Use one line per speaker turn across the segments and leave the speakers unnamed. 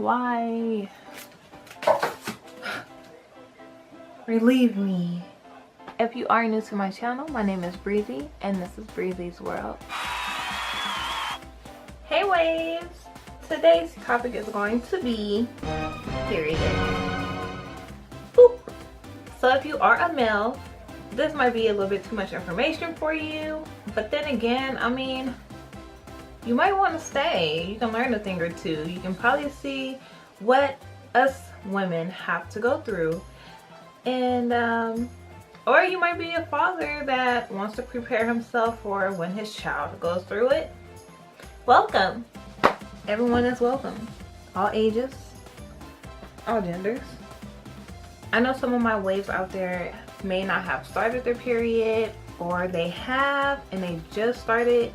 Why? Relieve me. If you are new to my channel, my name is Breezy and this is Breezy's World. Hey waves! Today's topic is going to be period. Boop. So if you are a male, this might be a little bit too much information for you, but then again, I mean, you might want to stay. You can learn a thing or two. You can probably see what us women have to go through, and or you might be a father that wants to prepare himself for when his child goes through it. Welcome. Everyone is welcome. All ages, all genders. I know some of my waves out there may not have started their period, or they have and they just started.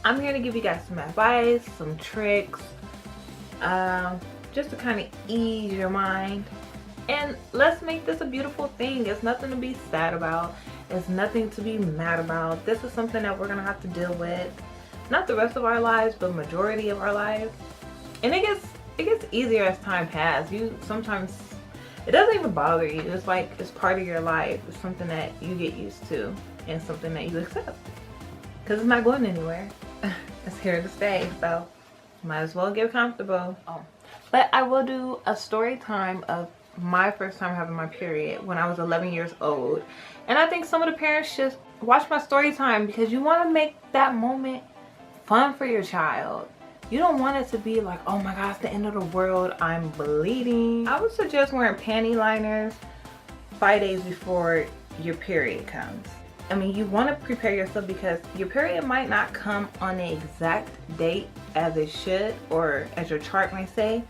I'm here to give you guys some advice, some tricks, just to kind of ease your mind. And let's make this a beautiful thing. It's nothing to be sad about. It's nothing to be mad about. This is something that we're gonna have to deal with, not the rest of our lives, but majority of our lives. And it gets easier as time passes. Sometimes it doesn't even bother you. It's like it's part of your life. It's something that you get used to and something that you accept, because it's not going anywhere. It's here to stay, so might as well get comfortable. But I will do a story time of my first time having my period when I was 11 years old. And I think some of the parents just watch my story time because you want to make that moment fun for your child. You don't want it to be like, oh my gosh, the end of the world, I'm bleeding. I would suggest wearing panty liners 5 days before your period comes. I mean, you want to prepare yourself because your period might not come on the exact date as it should, or as your chart might say.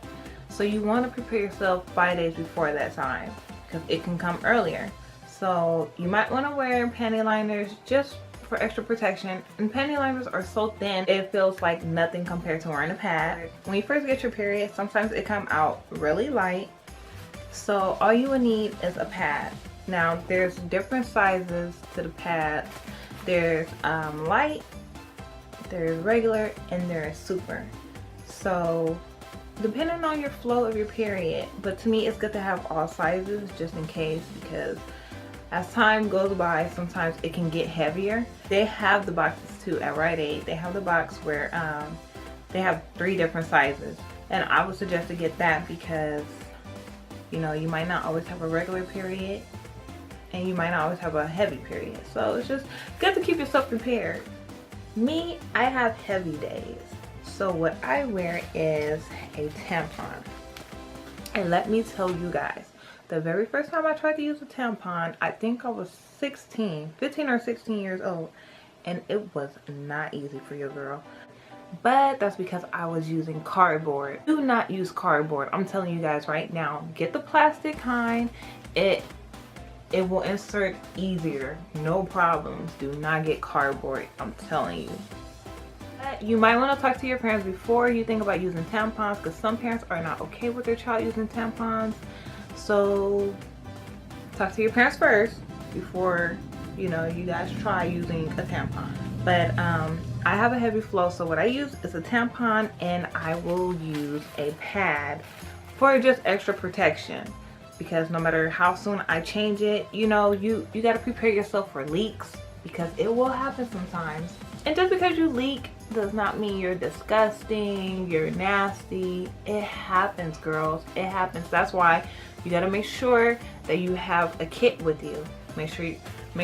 So you want to prepare yourself 5 days before that time because it can come earlier. So you might want to wear panty liners just for extra protection. And panty liners are so thin, it feels like nothing compared to wearing a pad. When you first get your period, sometimes it come out really light. So all you would need is a pad. Now there's different sizes to the pads. There's light, there's regular, and there's super. So depending on your flow of your period, but to me it's good to have all sizes just in case, because as time goes by sometimes it can get heavier. They have the boxes too at Rite Aid. They have the box where they have 3 different sizes, and I would suggest to get that because, you know, you might not always have a regular period and you might not always have a heavy period. So it's just good to keep yourself prepared. Me, I have heavy days. So what I wear is a tampon. And let me tell you guys, the very first time I tried to use a tampon, I think I was 15 or 16 years old. And it was not easy for your girl. But that's because I was using cardboard. Do not use cardboard. I'm telling you guys right now, get the plastic kind. It will insert easier, no problems. Do not get cardboard, I'm telling you. You might want to talk to your parents before you think about using tampons, because some parents are not okay with their child using tampons. So talk to your parents first before, you know, you guys try using a tampon. But I have a heavy flow, so what I use is a tampon, and I will use a pad for just extra protection. Because no matter how soon I change it, you know, you got to prepare yourself for leaks, because it will happen sometimes. And just because you leak does not mean you're disgusting, you're nasty. It happens, girls. It happens. That's why you got to make sure that you have a kit with you. Make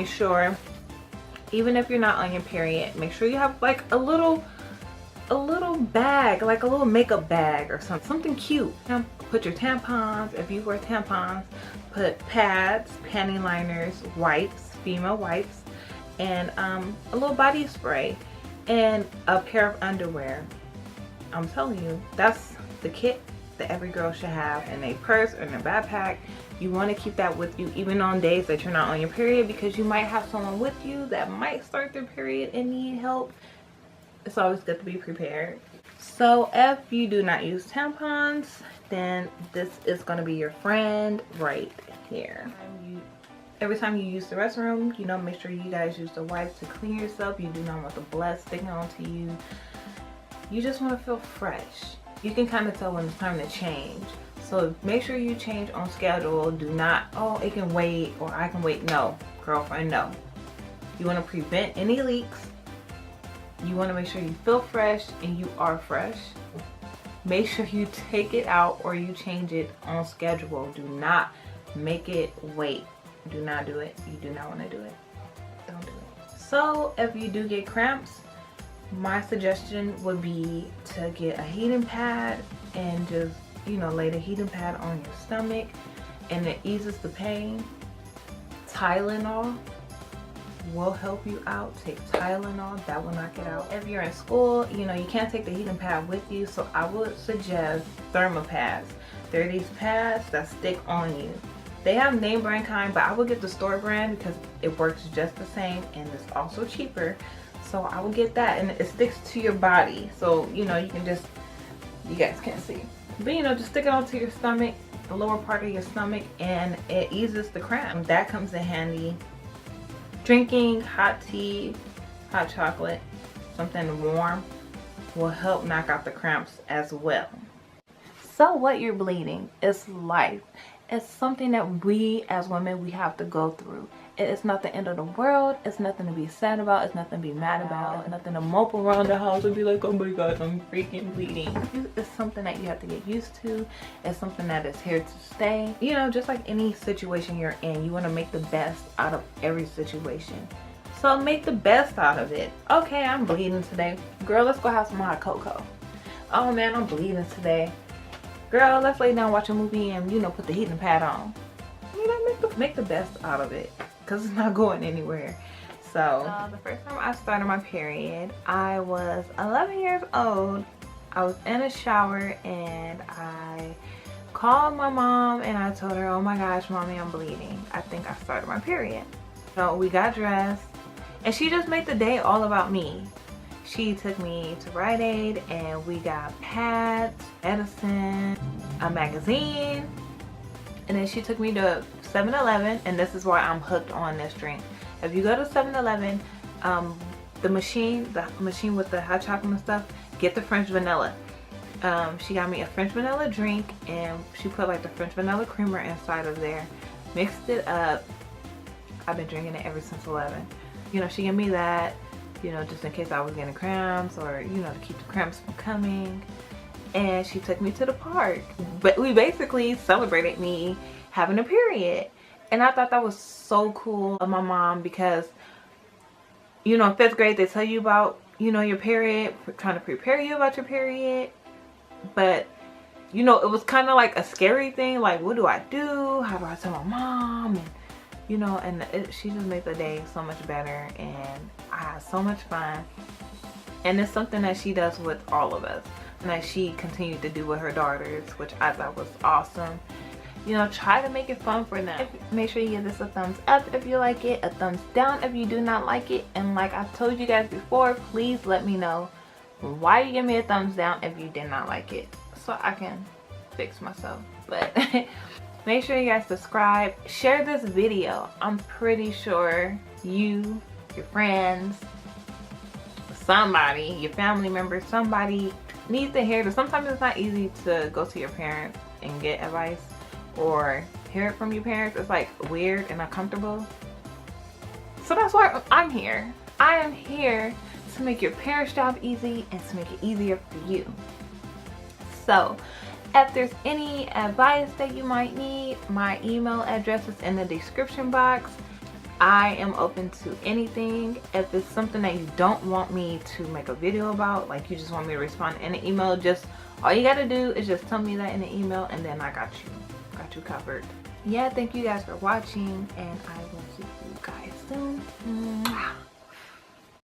sure, even if you're not on your period, make sure you have like a little bag, like a little makeup bag or something cute. Put your tampons, if you wear tampons, put pads, panty liners, wipes, female wipes, and a little body spray and a pair of underwear. I'm telling you, that's the kit that every girl should have in a purse or in a backpack. You want to keep that with you even on days that you're not on your period, because you might have someone with you that might start their period and need help. It's always good to be prepared. So if you do not use tampons, then this is going to be your friend right here. Every time you use the restroom, you know, make sure you guys use the wipes to clean yourself. You do not want the blood sticking onto you. You just want to feel fresh. you can kind of tell when it's time to change. So make sure you change on schedule. Do not, oh, it can wait, or I can wait. No, girlfriend, no. You want to prevent any leaks. You want to make sure you feel fresh and you are fresh. Make sure you take it out or you change it on schedule. Do not make it wait. Do not do it. You do not want to do it. Don't do it. So if you do get cramps, my suggestion would be to get a heating pad and just, you know, lay the heating pad on your stomach, and it eases the pain. Tylenol will help you out. Take Tylenol, that will knock it out. If you're in school, you know, you can't take the heating pad with you, so I would suggest thermopads. They're these pads that stick on you. They have name brand kind, but I would get the store brand because it works just the same and it's also cheaper. So I would get that, and it sticks to your body. So, you know, you can just, you guys can't see, but you know, just stick it onto your stomach, the lower part of your stomach, and it eases the cramp. That comes in handy. Drinking hot tea, hot chocolate, something warm will help knock out the cramps as well. So what you're bleeding is life. It's something that we as women, we have to go through. It's not the end of the world. It's nothing to be sad about. It's nothing to be mad about. It's nothing to mope around the house and be like, oh my god, I'm freaking bleeding. It's something that you have to get used to. It's something that is here to stay. You know, just like any situation you're in, you want to make the best out of every situation. So make the best out of it. Okay, I'm bleeding today. Girl, let's go have some hot cocoa. Oh man, I'm bleeding today. Girl, let's lay down, watch a movie, and, you know, put the heating pad on. You know, make the best out of it, because it's not going anywhere. So the first time I started my period, I was 11 years old. I was in a shower and I called my mom and I told her, oh my gosh, mommy, I'm bleeding. I think I started my period. So we got dressed and she just made the day all about me. She took me to Rite Aid and we got pads, medicine, a magazine, and then she took me to 7-Eleven, and this is why I'm hooked on this drink. If you go to 7-Eleven, the machine with the hot chocolate and stuff, get the French vanilla. She got me a French vanilla drink, and she put like the French vanilla creamer inside of there, mixed it up. I've been drinking it ever since 11. You know, she gave me that, you know, just in case I was getting cramps, or, you know, to keep the cramps from coming. And she took me to the park. But we basically celebrated me having a period. And I thought that was so cool of my mom, because, you know, in 5th grade they tell you about, you know, your period, trying to prepare you about your period. But, you know, it was kind of like a scary thing. Like, what do I do? How do I tell my mom? And, you know, and she just made the day so much better, and I had so much fun. And it's something that she does with all of us, and that she continued to do with her daughters, which I thought was awesome. You know, try to make it fun for them. Make sure you give this a thumbs up if you like it, a thumbs down if you do not like it, and like I've told you guys before, please let me know why you give me a thumbs down if you did not like it, so I can fix myself. But make sure you guys subscribe, share this video. I'm pretty sure you, your friends, somebody, your family member, somebody needs to hear this. Sometimes it's not easy to go to your parents and get advice or hear it from your parents. It's like weird and uncomfortable. So that's why I'm here. I am here to make your parents' job easy and to make it easier for you. So if there's any advice that you might need, my email address is in the description box. I am open to anything. If it's something that you don't want me to make a video about, like you just want me to respond in an email, just all you gotta do is just tell me that in the email, and then I got you covered. Yeah, thank you guys for watching, and I will see you guys soon. Mwah.